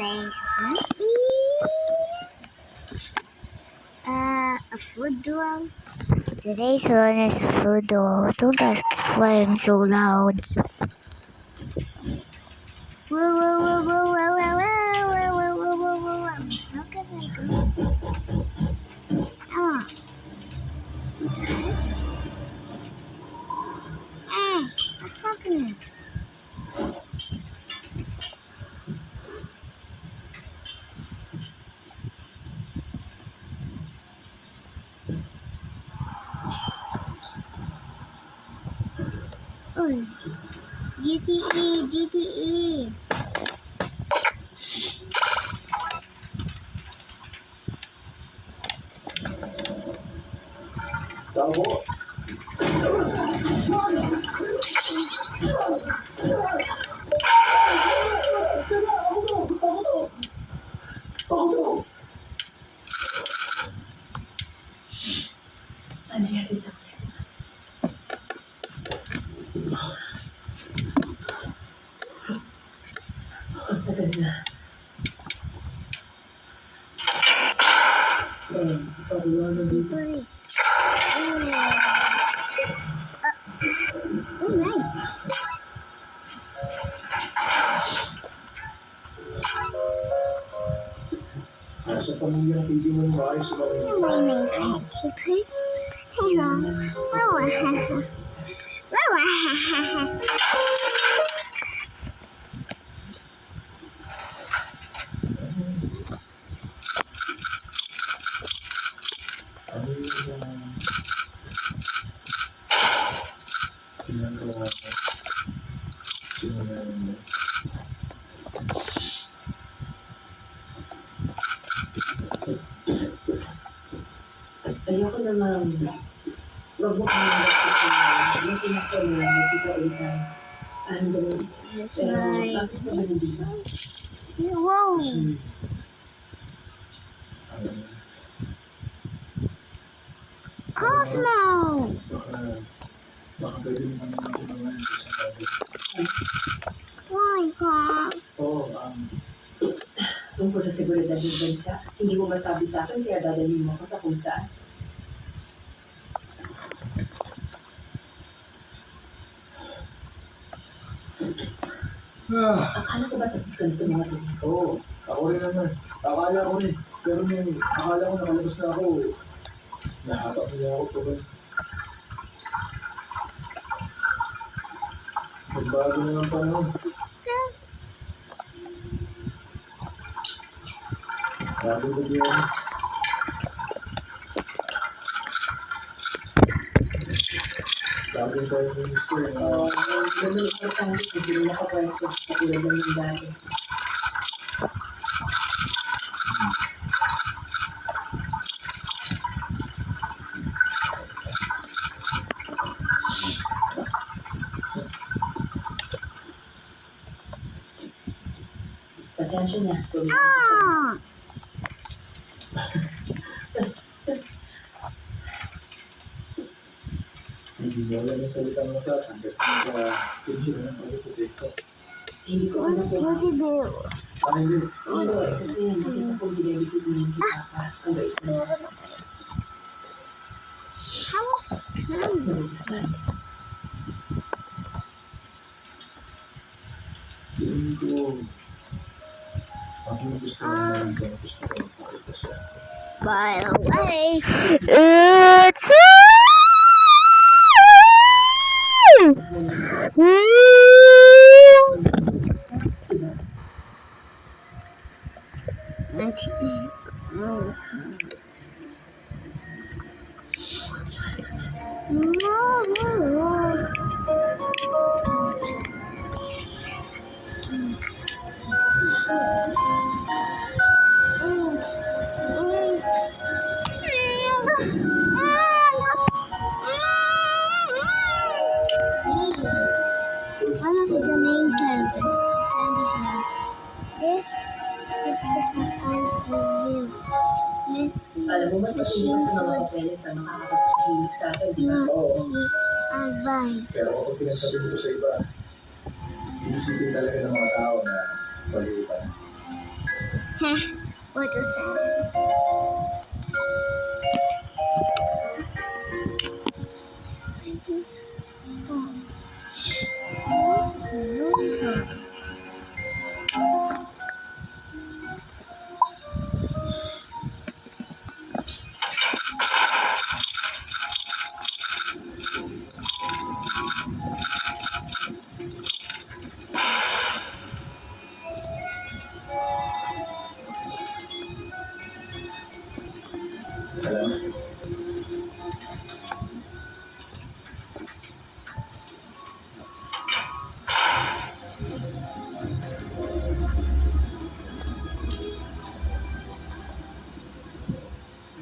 A food duel. Today's one is a food duel. Don't ask why I'm so loud. Whoa, whoa, whoa, whoa, whoa, whoa, whoa, whoa, whoa, whoa, whoa, whoa. How can I go? Oh, what the heck? Hey, what's happening? Oh, GTE, GTE. Andrea si Saksi. Ang tagal na. Pagulanan dito. Police. Oh, nice. Sa pamilya ng kaibigan mo ay sumarin. My name fancy person. Hello. Ano yung ginagawa mo? Simulan mo. Ayoko naman. Wag mo kami nagsasabi. Yung pinakauna, nagkikaitan. That's Pero right. bakit naman hindi ba? Whoa. Cosmo. Baka pwede mo kami matulungan sa sabi. Why, Cos? Oo, Tungkol sa seguridad ng bansa, hindi mo masabi sa akin kaya dadalhin mo ako sa kung saan. Akala ko ba tapos ka na sa mga tingin ko? Oo, ako rin naman. Akala ko rin. Pero nung akala ko nakalabas na ako, nahatak niya ako pa ba? Nagbago na ng panahon. Bago ba diyan? Bago tayo minister. Ganun importante kung sino nakapwesto sa tulad ng dati. Pasensya na. Ah! Hindi mo alam yung salita mo sa akin. Hindi mo na pala sa TikTok. Hindi ko alam kung What's it do? Hindi. ano kasi nakita ko ginagipid niya yung kita ang gait na How? nagugustuhan. Tingin ko, ang gusto mo naman ang gusto ko makita siya. By the way, it's one of the main characters. This still has eyes on you. Alam mo, mas matuloy sa mga papeles sa makakapagpahilig sa atin, di ba? Advice. Pero kapag pinagsabi mo sa iba, iisipin talaga ng mga tao na maliitan. What was that? Alam,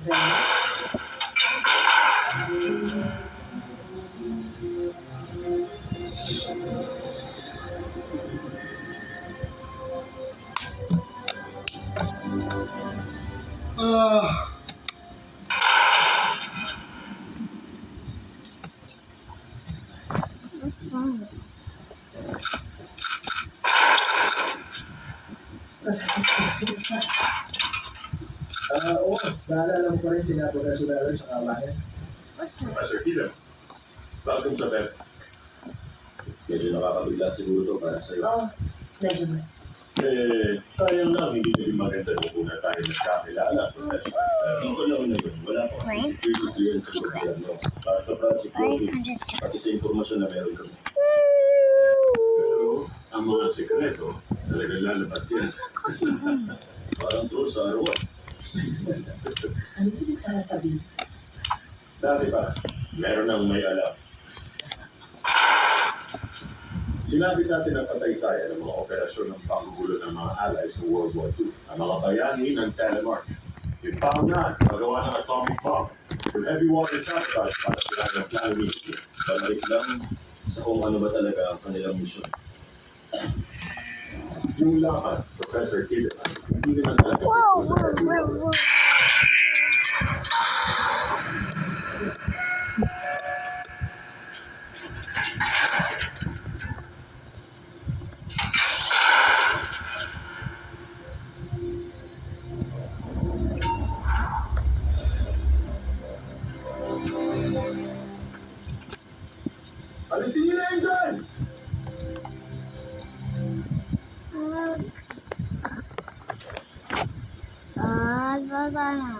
Then, ah, What's wrong? oo, naalala mo pa rin sinabi na sila sa kabayan. What's wrong? Professor Kilo, welcome sa PEP. Medyo nakakabigla siguro to para sa'yo. oh, medyo na. Sayang lang, hindi naging maganda nung una tayo nagkakilala, Professor. Ako lang na yun, wala pa kasi Right. security clearance sa gobyerno. Para sa project natin, 500 stars. pati sa impormasyon na meron kami. Pero, ang mga sekreto, talagang lalabas yan. Parang to sa arawan. Ano ba nagsasabi? Dati pa, meron nang may alam. Sinabi sa atin ang kasaysayan ng mga operasyon ng panggugulo ng mga allies ng World War II, ang mga bayani ng Telemark. Ipaw na sa paggawa ng atomic bomb with heavy water sabotage para sila ng plano mismo. Balik lang sa kung ano ba talaga ang kanilang misyon. Yung lahat, Professor Kidman, hindi naman talaga Whoa, tungkol sa whoa, heavy whoa, water. whoa. Alisin niyo na yan dyan! Baba na.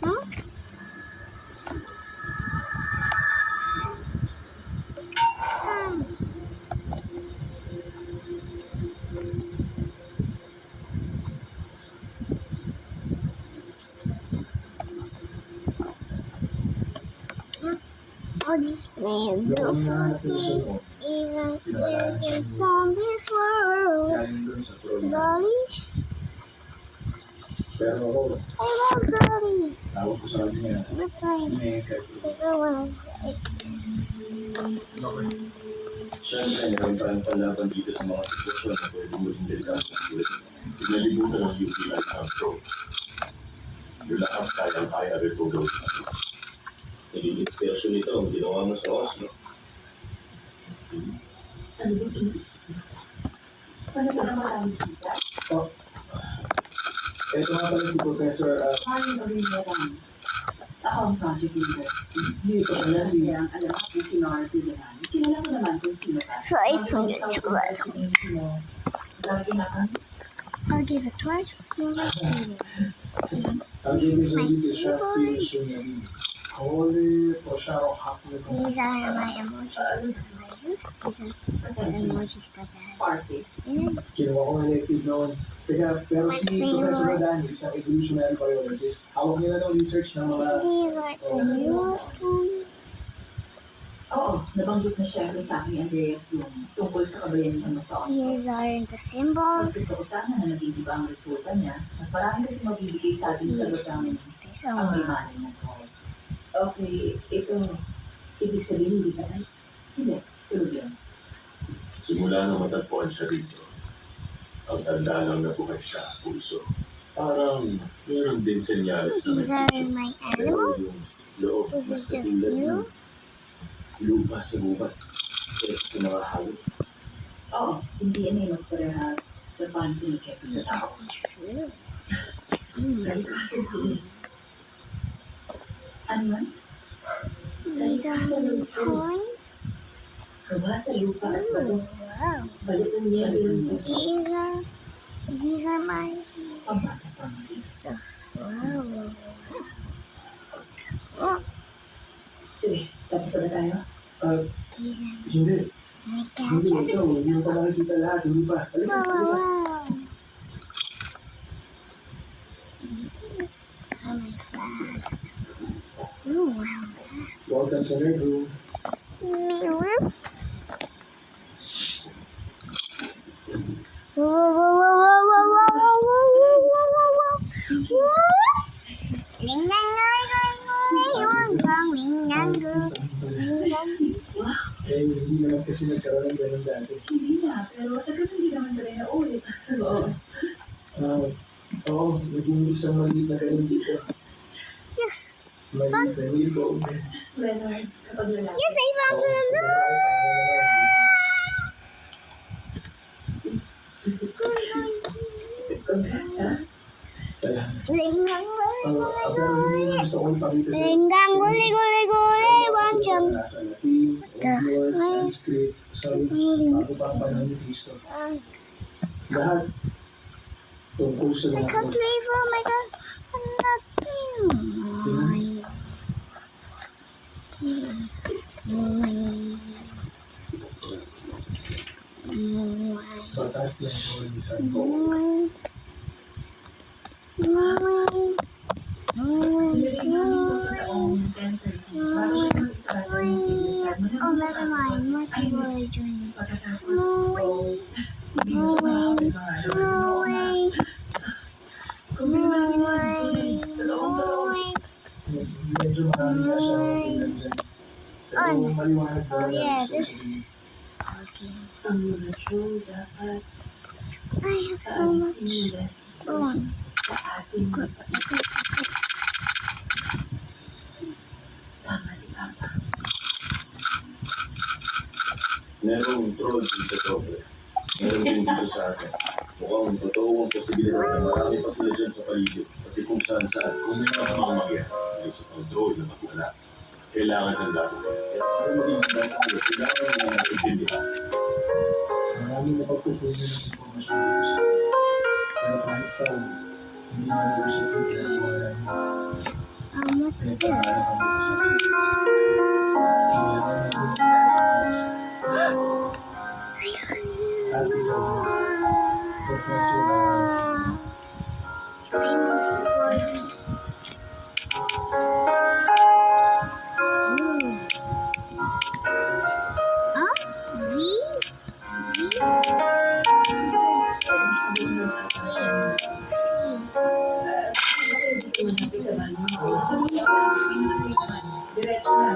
Huh? I'll just play a Yung little hinahanap ko sa funky, loob, even if it's on this world. sayang dun sa troll na. Dolly, Pero ako, I love Dolly. tawag ko sa kanya, The time, Mega. take a while. Siyempre, meron tayong panlaban dito sa mga sitwasyon na pwede muling delikado ng buhay. Pinalibutan ng UP Light Control. Yung lakas kayang-kaya rin po gawin natin. Naging inspirasyon nito ang ginawa mo sa Oslo. Ano ba inisip mo? Paano ba ang maraming sita? Oh, ito nga pala si Professor, Paano ba rin mo lang? Ako ang project leader. dito pala si, Kaya ang alam ko si Norby naman. Kilala ko naman kung sino ka. 500 chocolate. Lagi na ka. I'll give a torch for my student. ang This is ibig my sabihin ko siya, favorite. finish yung naging holy po siya o hapon ko. These are my emojis that I use. These are the Pasensya na. emojis that I Farsi. and Kinuha ko ng elective noon. Teka, pero si Professor Madani, isang evolutionary biologist, hawak niya na ng research ng mga these are the newest ones. Oo, nabanggit na siya sa akin ni Andreas yung tungkol sa kabayanihan mo sa Oslo. These are the Mas symbols. gusto ko sana na naging iba ang resulta niya. Mas marami kasi mabibigay sa ating These sagot are namin the special ang may ones. mali ng call. Okay, ito, ibig sabihin hindi ka na? Hindi, tulog yun. Simula nang matagpuan siya rito, ang tanda lang na buhay siya, puso. Parang meron din senyales na may These are puso. my Pero animals. yung loob, This mas is just katulad you. ng lupa sa gubat. Kaya sa mga hayop. Oo, hindi yan ay mas parehas sa panty kesa sa tao. Fruits. Kalikasan sila. Ano man? These are unicorns. Gawa sa lupa at bato. Wow. Balitan niya yung puso. These are my Pambata pa mga stuff. Wow. Oh, Sige, tapos na ba tayo? these are Hindi. my Hindi, gadgets. ikaw. Hindi mo pa nakikita lahat. Hindi pa. Halika, Wow, wow, halika. wow. These are my flags. Oh, wow. Welcome sa nerd room. Meow. Whoa, whoa, whoa, whoa, whoa, whoa, whoa, whoa, whoa, whoa, whoa. Ring dang dang dang dang dang ring dang dang ring dang. Eh, hindi naman kasi nagkaroon ng ganun dati. Hindi na, pero sa ganun hindi naman tayo na ulit. Oo. Oo, naging isang maliit na ganun dito. Yes, Maliit na nilko. Leonard, kapag lalaki. yes, I found them. Congrats, ha? Salamat. Ring dang Pero hindi mo gusto ko ipakita sa ring dang guli guli guli wancham. Nasa Latin, English, Sanskrit, Psalms, bago pa ang panahon ni Cristo. Lahat tungkol sa I mga can't believe, oh my god, batas ng mga isang ko. Nilagay namin ko sa taong 10:30. Bago siya mag-isa yung studio start mo na. Oh, never mind. What Ay, will I join? pagkatapos, hindi No na siya way. makakapit mga No way. Kung No hindi naman way. No way. Medyo marami na siya tingnan dyan. Pero maliwanag na Oh lang yeah, ang this. sasabihin. Okay. ang mga show dapat I have so much paalisin fun. sa ating tama si Papa. Merong troll din sa Tokyo. Meron din dito sa atin. Mukhang totoo ang posibilidad na marami pa sila dyan sa paligid. Pati kung saan saan. Kung may masamang mangyari dahil sa control na magwala. Kailangan ng lahat. Kaya para maging sabay tayo, kailangan na natintindihan. Marami na pagpupunan ng impormasyon dito sa atin. Pero kahit pa, hindi malusap yung ginagawa namin. What's Kaya this? pangarap kami sa atin. Kailangan namin ng sacrifice. At ikaw, Professor I miss you, Gordy. Ooh. Huh? V? V? Just said C. Diretso na.